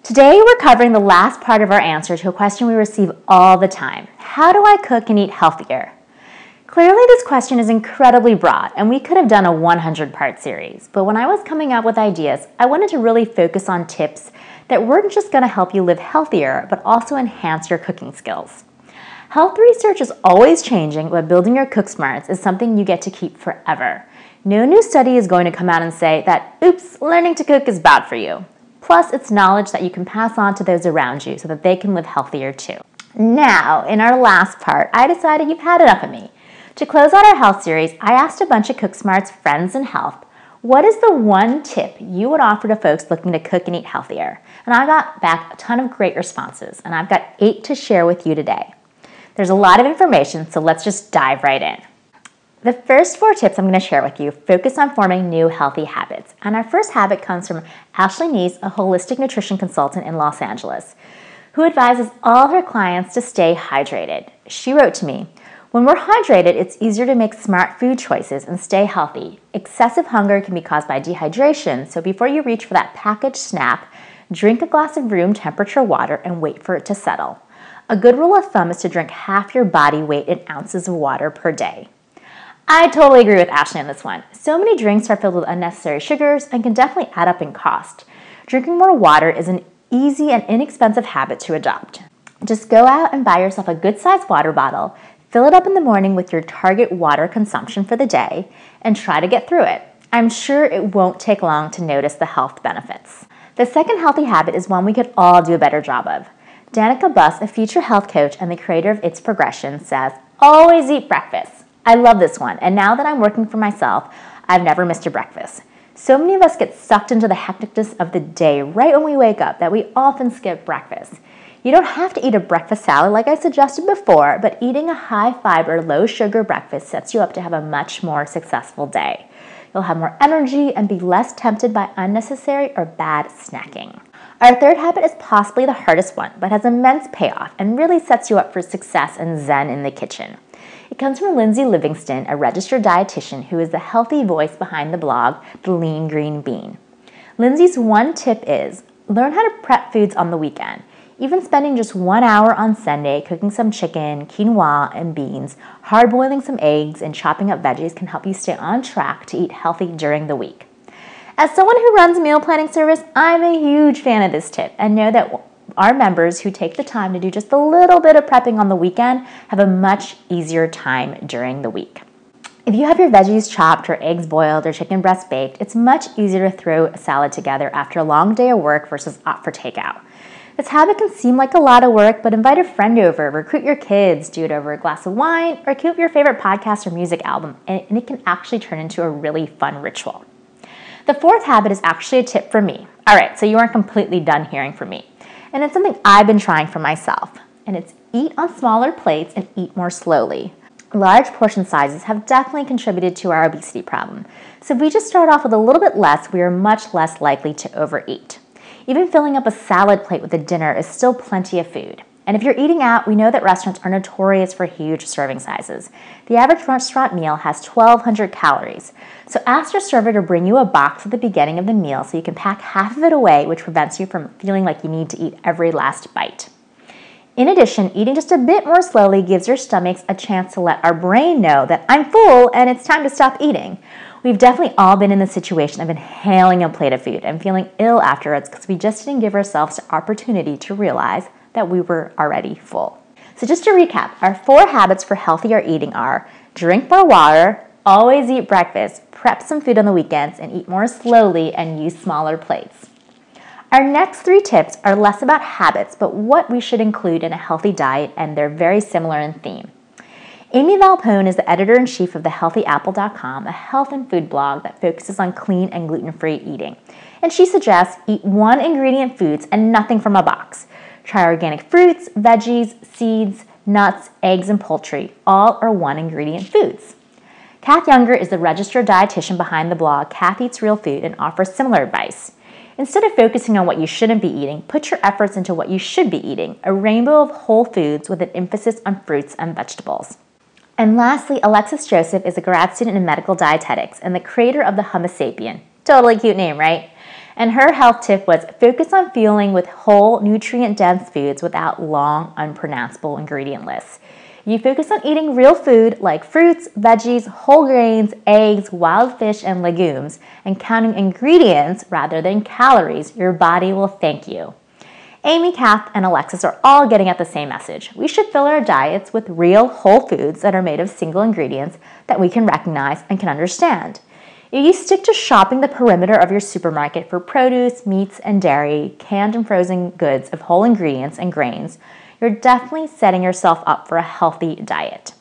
Today we're covering the last part of our answer to a question we receive all the time. How do I cook and eat healthier? Clearly this question is incredibly broad and we could have done a 100-part series, but when I was coming up with ideas, I wanted to really focus on tips that weren't just going to help you live healthier, but also enhance your cooking skills. Health research is always changing, but building your cook smarts is something you get to keep forever. No new study is going to come out and say that, oops, learning to cook is bad for you. Plus, it's knowledge that you can pass on to those around you so that they can live healthier too. Now, in our last part, I decided you've had enough of me. To close out our health series, I asked a bunch of Cook Smarts friends in health, what is the one tip you would offer to folks looking to cook and eat healthier? And I got back a ton of great responses, and I've got 8 to share with you today. There's a lot of information, so let's just dive right in. The first 4 tips I'm going to share with you focus on forming new healthy habits. And our first habit comes from Ashley Neese, a holistic nutrition consultant in Los Angeles, who advises all her clients to stay hydrated. She wrote to me, when we're hydrated, it's easier to make smart food choices and stay healthy. Excessive hunger can be caused by dehydration, so before you reach for that packaged snack, drink a glass of room temperature water and wait for it to settle. A good rule of thumb is to drink half your body weight in ounces of water per day. I totally agree with Ashley on this one. So many drinks are filled with unnecessary sugars and can definitely add up in cost. Drinking more water is an easy and inexpensive habit to adopt. Just go out and buy yourself a good-sized water bottle, fill it up in the morning with your target water consumption for the day, and try to get through it. I'm sure it won't take long to notice the health benefits. The second healthy habit is one we could all do a better job of. Danica Buss, a future health coach and the creator of It's Progression, says, always eat breakfast. I love this one, and now that I'm working for myself, I've never missed a breakfast. So many of us get sucked into the hecticness of the day right when we wake up that we often skip breakfast. You don't have to eat a breakfast salad like I suggested before, but eating a high-fiber, low-sugar breakfast sets you up to have a much more successful day. You'll have more energy and be less tempted by unnecessary or bad snacking. Our third habit is possibly the hardest one, but has immense payoff and really sets you up for success and zen in the kitchen. It comes from Lindsay Livingston, a registered dietitian who is the healthy voice behind the blog, The Lean Green Bean. Lindsay's one tip is, learn how to prep foods on the weekend. Even spending just 1 hour on Sunday cooking some chicken, quinoa, and beans, hard-boiling some eggs, and chopping up veggies can help you stay on track to eat healthy during the week. As someone who runs a meal planning service, I'm a huge fan of this tip and know that our members who take the time to do just a little bit of prepping on the weekend have a much easier time during the week. If you have your veggies chopped or eggs boiled or chicken breast baked, it's much easier to throw a salad together after a long day of work versus opt for takeout. This habit can seem like a lot of work, but invite a friend over, recruit your kids, do it over a glass of wine, or cue up your favorite podcast or music album, and it can actually turn into a really fun ritual. The fourth habit is actually a tip from me. All right, so you aren't completely done hearing from me. And it's something I've been trying for myself. And it's eat on smaller plates and eat more slowly. Large portion sizes have definitely contributed to our obesity problem. So if we just start off with a little bit less, we are much less likely to overeat. Even filling up a salad plate with a dinner is still plenty of food. And if you're eating out, we know that restaurants are notorious for huge serving sizes. The average restaurant meal has 1,200 calories. So ask your server to bring you a box at the beginning of the meal so you can pack half of it away, which prevents you from feeling like you need to eat every last bite. In addition, eating just a bit more slowly gives your stomachs a chance to let our brain know that I'm full and it's time to stop eating. We've definitely all been in the situation of inhaling a plate of food and feeling ill afterwards because we just didn't give ourselves the opportunity to realize that we were already full. So just to recap, our 4 habits for healthier eating are drink more water, always eat breakfast, prep some food on the weekends, and eat more slowly and use smaller plates. Our next 3 tips are less about habits, but what we should include in a healthy diet, and they're very similar in theme. Amy Valpone is the editor-in-chief of thehealthyapple.com, a health and food blog that focuses on clean and gluten-free eating. And she suggests eat 1 ingredient foods and nothing from a box. Try organic fruits, veggies, seeds, nuts, eggs, and poultry. All are 1 ingredient foods. Kath Younger is the registered dietitian behind the blog Kath Eats Real Food and offers similar advice. Instead of focusing on what you shouldn't be eating, put your efforts into what you should be eating, a rainbow of whole foods with an emphasis on fruits and vegetables. And lastly, Alexis Joseph is a grad student in medical dietetics and the creator of the Hummus Sapien. Totally cute name, right? And her health tip was focus on fueling with whole, nutrient-dense foods without long, unpronounceable ingredient lists. You focus on eating real food like fruits, veggies, whole grains, eggs, wild fish, and legumes, and counting ingredients rather than calories. Your body will thank you. Amy, Kath, and Alexis are all getting at the same message. We should fill our diets with real whole foods that are made of single ingredients that we can recognize and can understand. If you stick to shopping the perimeter of your supermarket for produce, meats, and dairy, canned and frozen goods of whole ingredients and grains, you're definitely setting yourself up for a healthy diet.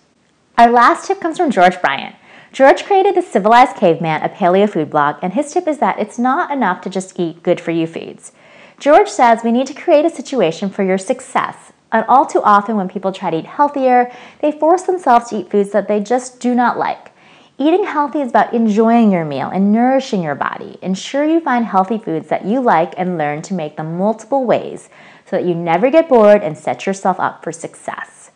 Our last tip comes from George Bryant. George created the Civilized Caveman, a paleo food blog, and his tip is that it's not enough to just eat good-for-you foods. George says we need to create a situation for your success, and all too often when people try to eat healthier, they force themselves to eat foods that they just do not like. Eating healthy is about enjoying your meal and nourishing your body. Ensure you find healthy foods that you like and learn to make them multiple ways so that you never get bored and set yourself up for success.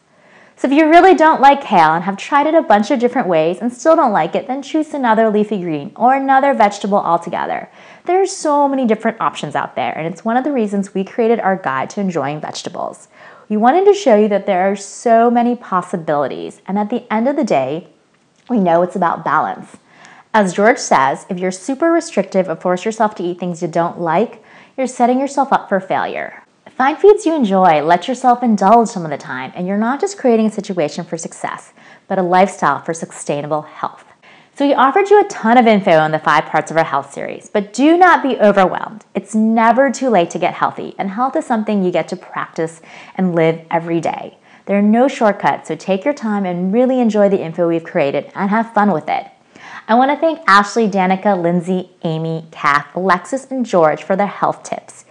So if you really don't like kale and have tried it a bunch of different ways and still don't like it, then choose another leafy green or another vegetable altogether. There are so many different options out there, and it's one of the reasons we created our guide to enjoying vegetables. We wanted to show you that there are so many possibilities, and at the end of the day, we know it's about balance. As George says, if you're super restrictive or force yourself to eat things you don't like, you're setting yourself up for failure. Find foods you enjoy, let yourself indulge some of the time, and you're not just creating a situation for success, but a lifestyle for sustainable health. So we offered you a ton of info on the 5 parts of our health series, but do not be overwhelmed. It's never too late to get healthy, and health is something you get to practice and live every day. There are no shortcuts, so take your time and really enjoy the info we've created and have fun with it. I want to thank Ashley, Danica, Lindsay, Amy, Kath, Alexis, and George for their health tips.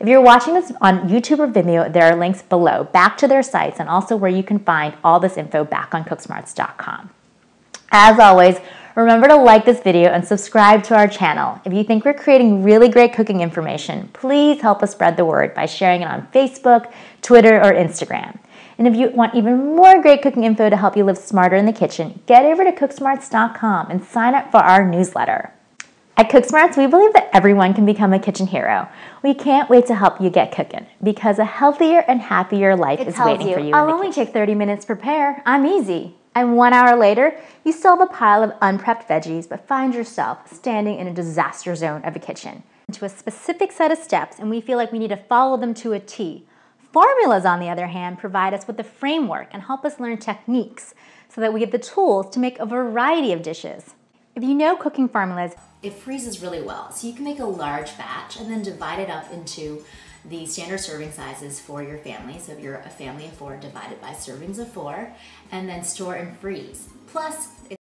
If you're watching this on YouTube or Vimeo, there are links below back to their sites and also where you can find all this info back on cooksmarts.com. As always, remember to like this video and subscribe to our channel. If you think we're creating really great cooking information, please help us spread the word by sharing it on Facebook, Twitter, or Instagram. And if you want even more great cooking info to help you live smarter in the kitchen, get over to cooksmarts.com and sign up for our newsletter. At CookSmarts, we believe that everyone can become a kitchen hero. We can't wait to help you get cooking because a healthier and happier life is waiting for you. I'll only take 30 minutes to prepare. I'm easy. And 1 hour later, you still have a pile of unprepped veggies, but find yourself standing in a disaster zone of a kitchen. To a specific set of steps, and we feel like we need to follow them to a T. Formulas, on the other hand, provide us with the framework and help us learn techniques so that we have the tools to make a variety of dishes. If you know cooking formulas, it freezes really well. So you can make a large batch and then divide it up into the standard serving sizes for your family. So if you're a family of 4, divided by servings of 4, and then store and freeze. Plus,